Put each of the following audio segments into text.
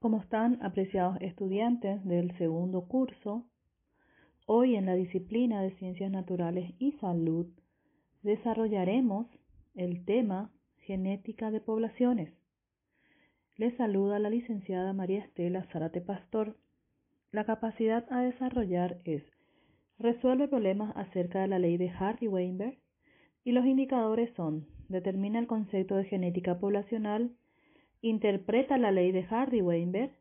¿Cómo están, apreciados estudiantes del segundo curso? Hoy en la disciplina de Ciencias Naturales y Salud desarrollaremos el tema Genética de Poblaciones. Les saluda la licenciada María Estela Zárate Pastor. La capacidad a desarrollar es: resuelve problemas acerca de la ley de Hardy-Weinberg, y los indicadores son: determina el concepto de genética poblacional, interpreta la ley de Hardy-Weinberg,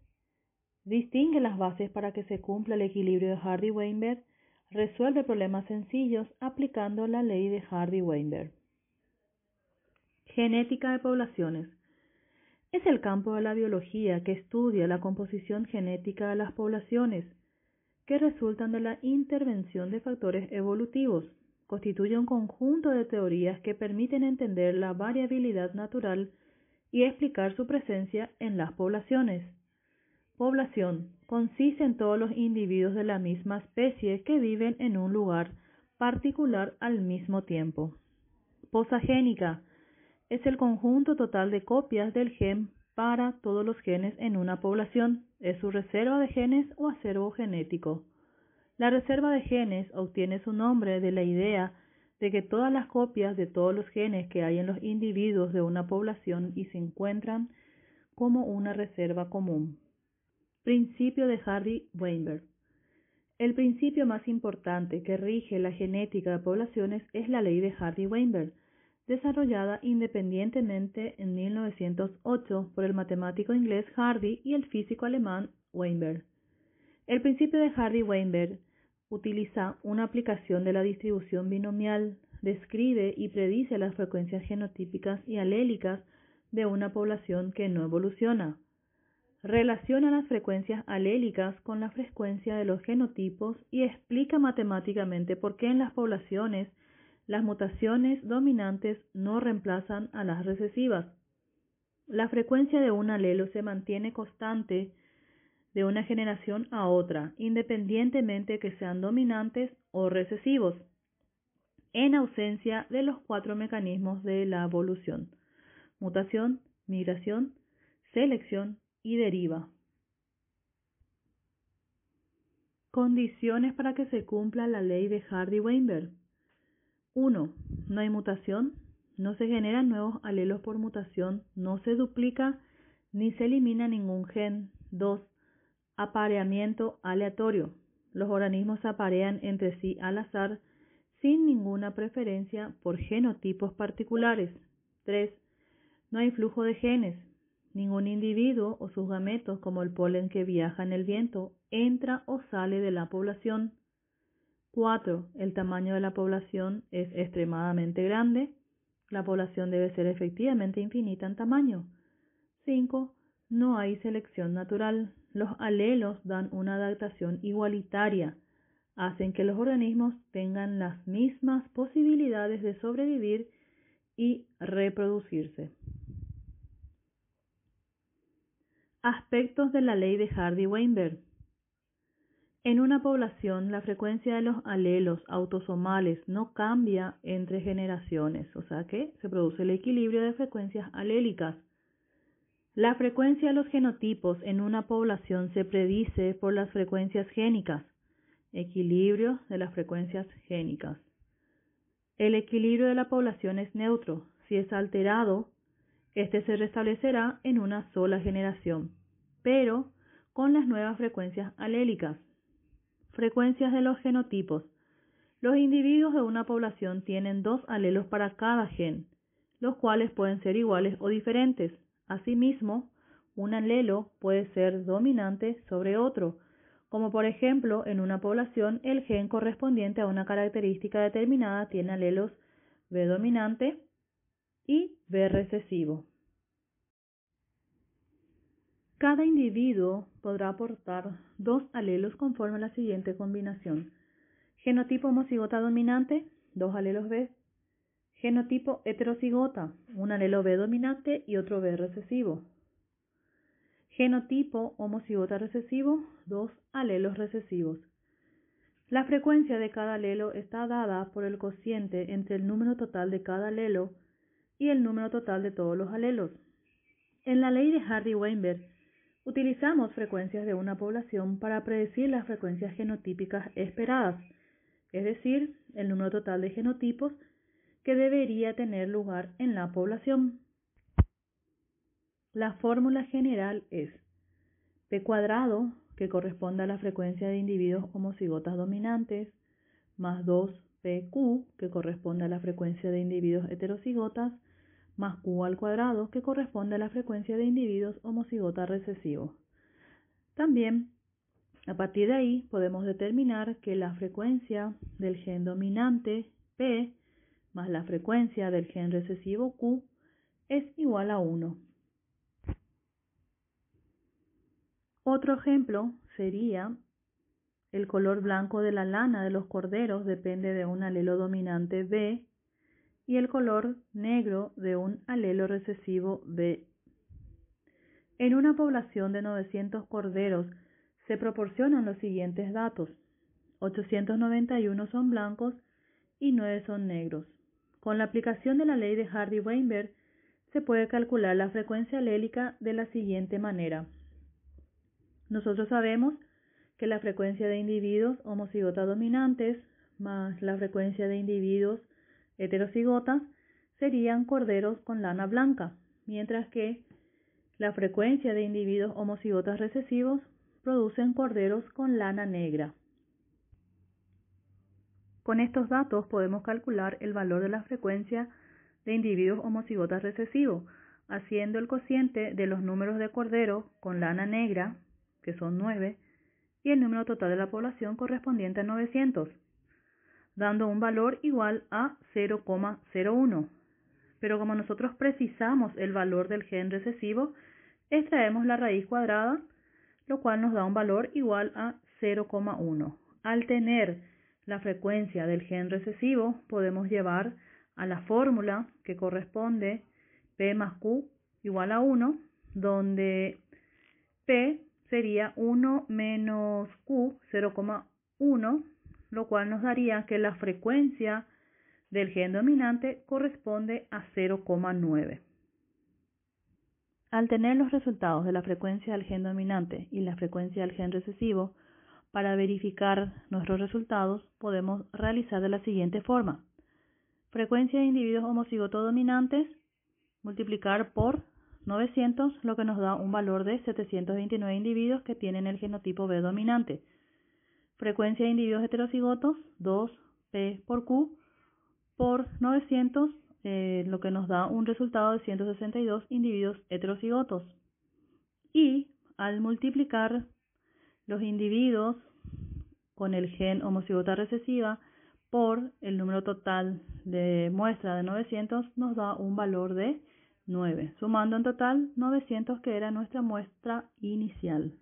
distingue las bases para que se cumpla el equilibrio de Hardy-Weinberg, resuelve problemas sencillos aplicando la ley de Hardy-Weinberg. Genética de poblaciones. Es el campo de la biología que estudia la composición genética de las poblaciones, que resultan de la intervención de factores evolutivos. Constituye un conjunto de teorías que permiten entender la variabilidad natural y explicar su presencia en las poblaciones. Población consiste en todos los individuos de la misma especie que viven en un lugar particular al mismo tiempo. Posa génica es el conjunto total de copias del gen para todos los genes en una población. Es su reserva de genes o acervo genético. La reserva de genes obtiene su nombre de la idea de que todas las copias de todos los genes que hay en los individuos de una población y se encuentran como una reserva común. Principio de Hardy-Weinberg. El principio más importante que rige la genética de poblaciones es la ley de Hardy-Weinberg, desarrollada independientemente en 1908 por el matemático inglés Hardy y el físico alemán Weinberg. El principio de Hardy-Weinberg utiliza una aplicación de la distribución binomial, describe y predice las frecuencias genotípicas y alélicas de una población que no evoluciona. Relaciona las frecuencias alélicas con la frecuencia de los genotipos y explica matemáticamente por qué en las poblaciones las mutaciones dominantes no reemplazan a las recesivas. La frecuencia de un alelo se mantiene constante de una generación a otra, independientemente que sean dominantes o recesivos, en ausencia de los 4 mecanismos de la evolución: mutación, migración, selección y deriva. Condiciones para que se cumpla la ley de Hardy-Weinberg. 1. No hay mutación, no se generan nuevos alelos por mutación, no se duplica ni se elimina ningún gen. 2. Apareamiento aleatorio. Los organismos se aparean entre sí al azar sin ninguna preferencia por genotipos particulares. 3. No hay flujo de genes. Ningún individuo o sus gametos, como el polen que viaja en el viento, entra o sale de la población. 4. El tamaño de la población es extremadamente grande. La población debe ser efectivamente infinita en tamaño. 5. No hay selección natural. Los alelos dan una adaptación igualitaria. Hacen que los organismos tengan las mismas posibilidades de sobrevivir y reproducirse. Aspectos de la ley de Hardy-Weinberg. En una población, la frecuencia de los alelos autosomales no cambia entre generaciones, o sea que se produce el equilibrio de frecuencias alélicas. La frecuencia de los genotipos en una población se predice por las frecuencias génicas. Equilibrio de las frecuencias génicas. El equilibrio de la población es neutro. Si es alterado, este se restablecerá en una sola generación, pero con las nuevas frecuencias alélicas. Frecuencias de los genotipos. Los individuos de una población tienen 2 alelos para cada gen, los cuales pueden ser iguales o diferentes. Asimismo, un alelo puede ser dominante sobre otro, como por ejemplo en una población el gen correspondiente a una característica determinada tiene alelos B dominante y B recesivo. Cada individuo podrá aportar 2 alelos conforme a la siguiente combinación: genotipo homocigota dominante, 2 alelos B; genotipo heterocigota, un alelo B dominante y otro B recesivo; genotipo homocigota recesivo, 2 alelos recesivos. La frecuencia de cada alelo está dada por el cociente entre el número total de cada alelo y el número total de todos los alelos. En la ley de Hardy-Weinberg Utilizamos frecuencias de una población para predecir las frecuencias genotípicas esperadas, es decir, el número total de genotipos que debería tener lugar en la población. La fórmula general es P cuadrado, que corresponde a la frecuencia de individuos homocigotas dominantes, más 2PQ, que corresponde a la frecuencia de individuos heterocigotas, más Q al cuadrado, que corresponde a la frecuencia de individuos homocigotas recesivos. También, a partir de ahí, podemos determinar que la frecuencia del gen dominante P más la frecuencia del gen recesivo Q es igual a 1. Otro ejemplo sería el color blanco de la lana de los corderos depende de un alelo dominante B y el color negro de un alelo recesivo B. En una población de 900 corderos se proporcionan los siguientes datos. 891 son blancos y 9 son negros. Con la aplicación de la ley de Hardy-Weinberg se puede calcular la frecuencia alélica de la siguiente manera. Nosotros sabemos que la frecuencia de individuos homocigotas dominantes más la frecuencia de individuos heterocigotas serían corderos con lana blanca, mientras que la frecuencia de individuos homocigotas recesivos producen corderos con lana negra. Con estos datos podemos calcular el valor de la frecuencia de individuos homocigotas recesivos, haciendo el cociente de los números de corderos con lana negra, que son 9, y el número total de la población correspondiente a 900, dando un valor igual a 0,01. Pero como nosotros precisamos el valor del gen recesivo, extraemos la raíz cuadrada, lo cual nos da un valor igual a 0,1. Al tener la frecuencia del gen recesivo, podemos llevar a la fórmula que corresponde P más Q igual a 1, donde P sería 1 menos Q, 0,1, lo cual nos daría que la frecuencia del gen dominante corresponde a 0,9. Al tener los resultados de la frecuencia del gen dominante y la frecuencia del gen recesivo, para verificar nuestros resultados podemos realizar de la siguiente forma. Frecuencia de individuos homocigotos dominantes, multiplicar por 900, lo que nos da un valor de 729 individuos que tienen el genotipo B dominante. Frecuencia de individuos heterocigotos, 2P por Q, por 900, lo que nos da un resultado de 162 individuos heterocigotos. Y al multiplicar los individuos con el gen homocigota recesiva por el número total de muestra de 900 nos da un valor de 9, sumando en total 900 que era nuestra muestra inicial.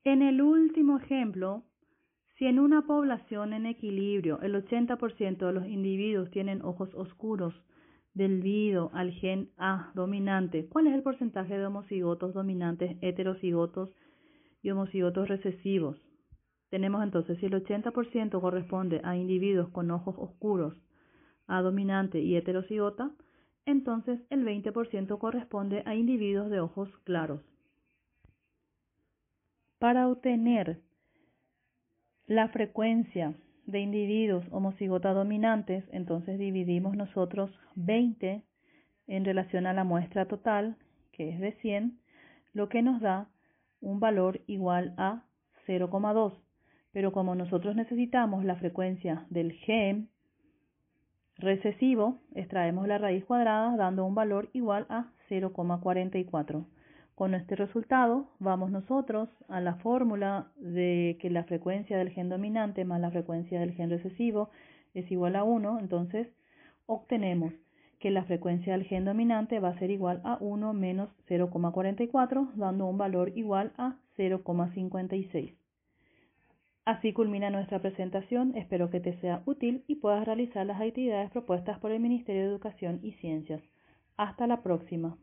En el último ejemplo, si en una población en equilibrio el 80% de los individuos tienen ojos oscuros debido al gen A dominante, ¿cuál es el porcentaje de homocigotos dominantes heterocigotos y homocigotos recesivos? Tenemos entonces, si el 80% corresponde a individuos con ojos oscuros, A dominante y heterocigota, entonces el 20% corresponde a individuos de ojos claros. Para obtener la frecuencia de individuos homocigota dominantes, entonces dividimos nosotros 20 en relación a la muestra total, que es de 100, lo que nos da un valor igual a 0,2. Pero como nosotros necesitamos la frecuencia del gen recesivo, extraemos la raíz cuadrada dando un valor igual a 0,44. Con este resultado vamos nosotros a la fórmula de que la frecuencia del gen dominante más la frecuencia del gen recesivo es igual a 1, entonces obtenemos que la frecuencia del gen dominante va a ser igual a 1 menos 0,44, dando un valor igual a 0,56. Así culmina nuestra presentación, espero que te sea útil y puedas realizar las actividades propuestas por el Ministerio de Educación y Ciencias. Hasta la próxima.